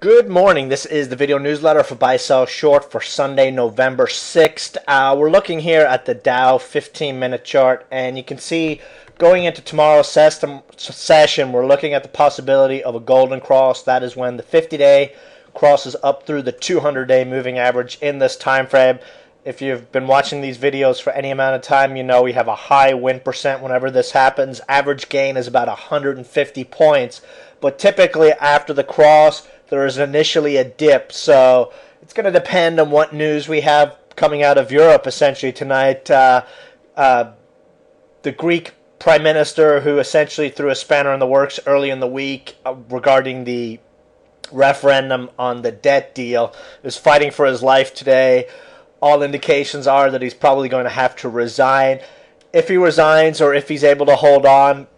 Good morning. This is the video newsletter for Buy Sell Short for Sunday, November 6th. We're looking here at the Dow 15-minute chart, and you can see going into tomorrow's session, we're looking at the possibility of a golden cross. That is when the 50-day crosses up through the 200-day moving average in this time frame. If you've been watching these videos for any amount of time, you know we have a high win percent whenever this happens. Average gain is about 150 points, but typically after the cross, there is initially a dip, so it's going to depend on what news we have coming out of Europe essentially tonight. The Greek Prime Minister, who essentially threw a spanner in the works early in the week regarding the referendum on the debt deal, is fighting for his life today. All indications are that he's probably going to have to resign. If he resigns or if he's able to hold on,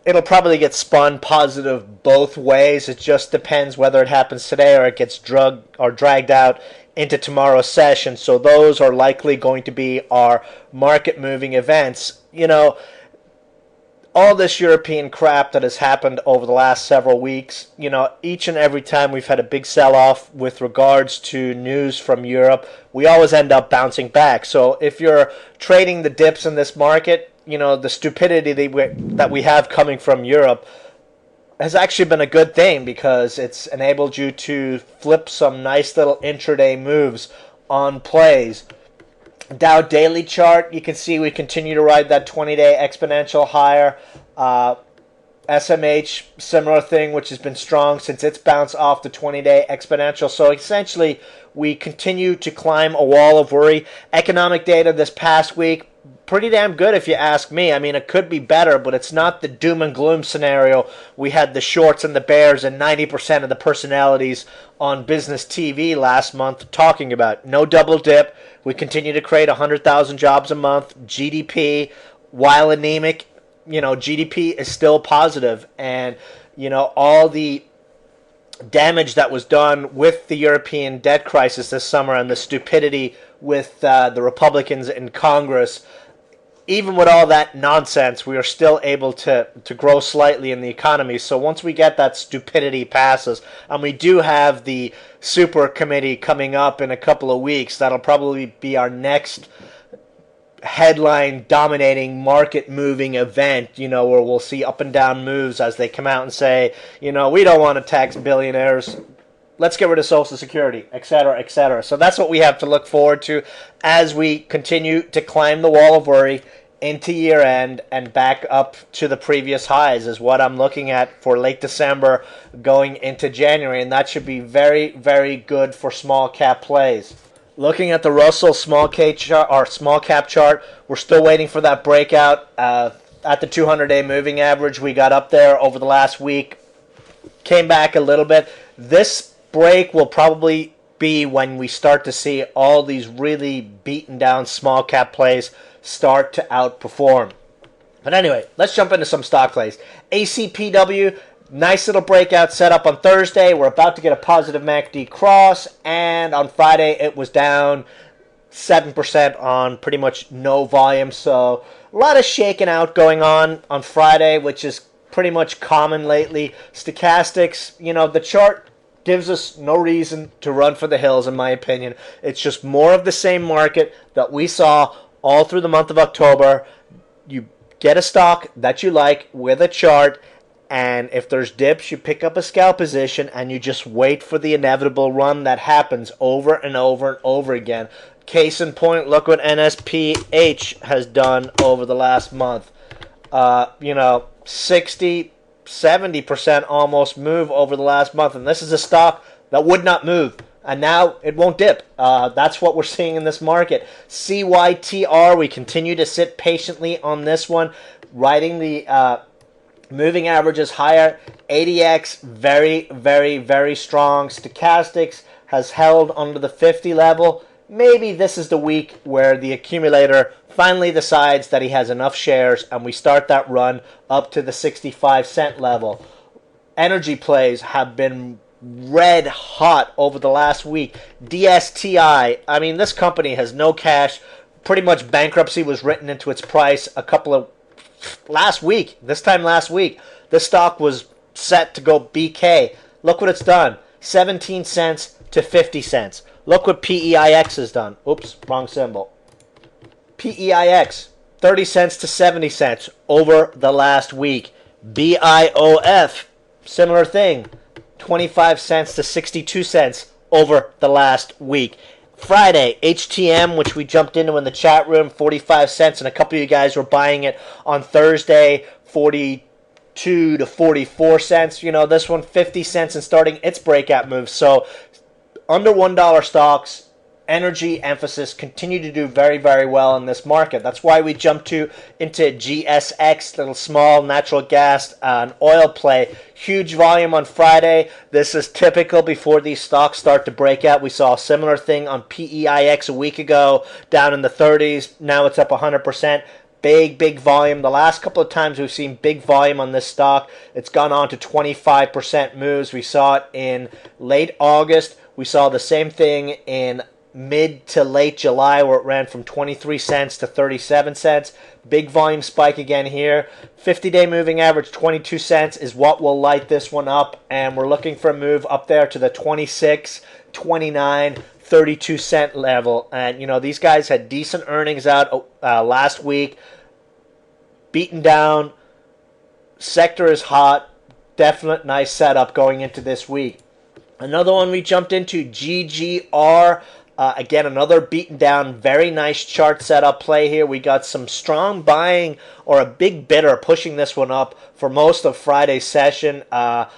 it'll probably get spun positive both ways. It just depends whether it happens today or it gets dragged out into tomorrow's session. So those are likely going to be our market moving events. You know, all this European crap that has happened over the last several weeks, you know, each and every time we've had a big sell-off with regards to news from Europe, we always end up bouncing back. So if you're trading the dips in this market, you know, the stupidity that we have coming from Europe has actually been a good thing because it's enabled you to flip some nice little intraday moves on plays. Dow daily chart, you can see we continue to ride that 20-day exponential higher. SMH, similar thing, which has been strong since its bounce off the 20-day exponential. So essentially, we continue to climb a wall of worry. Economic data this past week, pretty damn good if you ask me. I mean, it could be better, but it's not the doom and gloom scenario we had the shorts and the bears and 90% of the personalities on business TV last month talking about. No double dip. We continue to create 100,000 jobs a month. GDP, while anemic, you know, GDP is still positive. And, you know, all the damage that was done with the European debt crisis this summer and the stupidity with the Republicans in Congress, even with all that nonsense, we are still able to grow slightly in the economy. So once we get that stupidity passes, and we do have the super committee coming up in a couple of weeks, that'll probably be our next headline dominating market moving event, you know, where we'll see up and down moves as they come out and say, you know, we don't want to tax billionaires. Let's get rid of Social Security, et cetera, et cetera. So that's what we have to look forward to as we continue to climb the wall of worry into year end and back up to the previous highs is what I'm looking at for late December going into January. And that should be very, very good for small cap plays. Looking at the Russell small cap chart, we're still waiting for that breakout at the 200-day moving average. We got up there over the last week, came back a little bit. This break will probably be when we start to see all these really beaten down small cap plays start to outperform. But anyway, let's jump into some stock plays. ACPW, nice little breakout set up on Thursday. We're about to get a positive MACD cross, and on Friday it was down 7% on pretty much no volume. So a lot of shaking out going on Friday, which is pretty much common lately. Stochastics, you know, the chart gives us no reason to run for the hills, in my opinion. It's just more of the same market that we saw all through the month of October. You get a stock that you like with a chart, and if there's dips, you pick up a scalp position and you just wait for the inevitable run that happens over and over and over again. Case in point, look what NSPH has done over the last month. 60, 70% almost move over the last month. And this is a stock that would not move. And now it won't dip. That's what we're seeing in this market. CYTR, we continue to sit patiently on this one, riding the moving averages higher. ADX, very, very, very strong. Stochastics has held under the 50 level. Maybe this is the week where the accumulator finally decides that he has enough shares and we start that run up to the 65-cent level. Energy plays have been red hot over the last week. DSTI, I mean, this company has no cash. Pretty much bankruptcy was written into its price this time last week. This stock was set to go BK. Look what it's done. 17 cents to 50 cents. Look what PEIX has done. Oops, wrong symbol. PEIX, 30 cents to 70 cents over the last week. BIOF, similar thing, 25 cents to 62 cents over the last week. Friday, HTM, which we jumped into in the chat room, 45 cents, and a couple of you guys were buying it on Thursday, 42 to 44 cents. You know, this one, 50 cents and starting its breakout move. So under $1 stocks, energy emphasis continue to do very, very well in this market. That's why we jumped into GSX, little small natural gas and oil play. Huge volume on Friday. This is typical before these stocks start to break out. We saw a similar thing on PEIX a week ago, down in the 30s. Now it's up 100%. Big volume. The last couple of times we've seen big volume on this stock, it's gone on to 25% moves. We saw it in late August. We saw the same thing in mid to late July, where it ran from 23 cents to 37 cents. Big volume spike again here. 50-day moving average 22 cents is what will light this one up, and we're looking for a move up there to the 26, 29, 32 cent level. And you know, these guys had decent earnings out last week. Beaten down. Sector is hot. Definite nice setup going into this week. Another one we jumped into, GGR. Again, another beaten down, very nice chart setup play here. We got some strong buying or a big bidder pushing this one up for most of Friday's session. A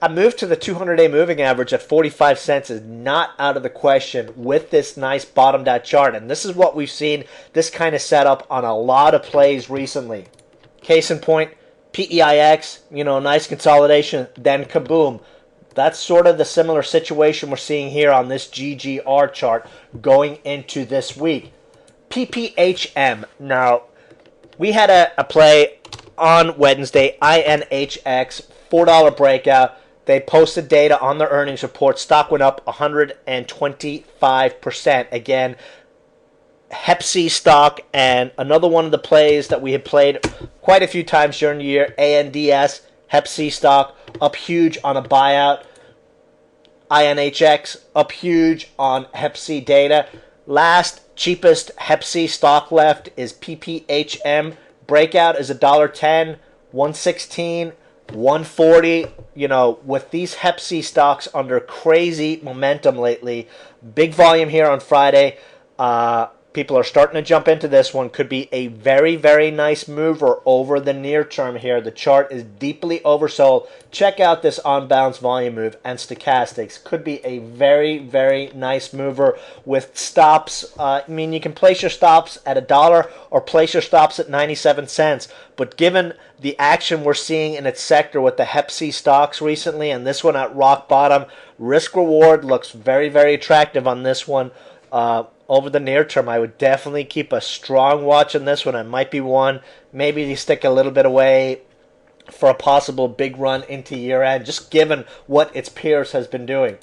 move to the 200-day moving average at 45 cents is not out of the question with this nice bottomed out chart. And this is what we've seen, this kind of setup on a lot of plays recently. Case in point, PEIX, you know, nice consolidation, then kaboom. That's sort of the similar situation we're seeing here on this GGR chart going into this week. PPHM. Now, we had a play on Wednesday, INHX, $4 breakout. They posted data on their earnings report. Stock went up 125%. Again, Hep C stock, and another one of the plays that we had played quite a few times during the year, ANDS, Hep C stock, up huge on a buyout. INHX, up huge on Hep C data. Last cheapest Hep C stock left is PPHM. Breakout is $1.10, $1.16, $1.40. You know, with these Hep C stocks under crazy momentum lately, big volume here on Friday. People are starting to jump into this one. Could be a very, very nice mover over the near term here. The chart is deeply oversold. Check out this on-bounce volume move and stochastics. Could be a very, very nice mover with stops. I mean, you can place your stops at $1 or place your stops at 97 cents. But given the action we're seeing in its sector with the Hep C stocks recently and this one at rock bottom, risk-reward looks very, very attractive on this one. Over the near term, I would definitely keep a strong watch on this one. It might be one. Maybe you stick a little bit away for a possible big run into year-end, just given what its peers has been doing.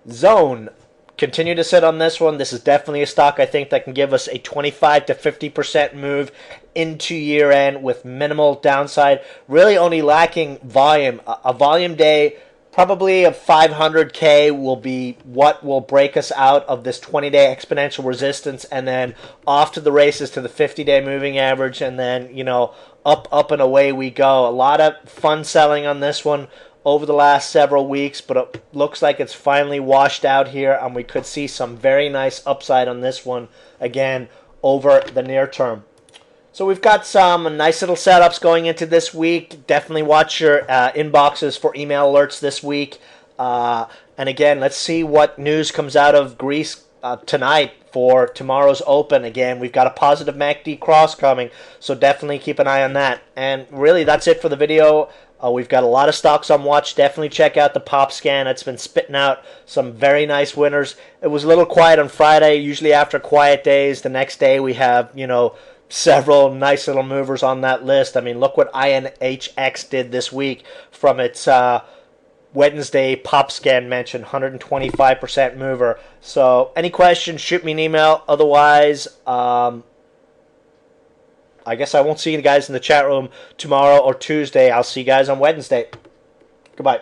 Zone, continue to sit on this one. This is definitely a stock I think that can give us a 25 to 50% move into year-end with minimal downside. Really only lacking volume. A volume day probably of 500K will be what will break us out of this 20-day exponential resistance, and then off to the races to the 50-day moving average, and then, you know, up and away we go. A lot of fun selling on this one over the last several weeks, but it looks like it's finally washed out here, and we could see some very nice upside on this one again over the near term. So we've got some nice little setups going into this week. Definitely watch your inboxes for email alerts this week. And again, let's see what news comes out of Greece tonight for tomorrow's open. Again, we've got a positive MACD cross coming, so definitely keep an eye on that. And really, that's it for the video. We've got a lot of stocks on watch. Definitely check out the pop scan. It's been spitting out some very nice winners. It was a little quiet on Friday. Usually after quiet days, the next day we have, you know, several nice little movers on that list. I mean, look what INHX did this week from its Wednesday pop scan mention, 125% mover. So any questions, shoot me an email. Otherwise, I guess I won't see you guys in the chat room tomorrow or Tuesday. I'll see you guys on Wednesday. Goodbye.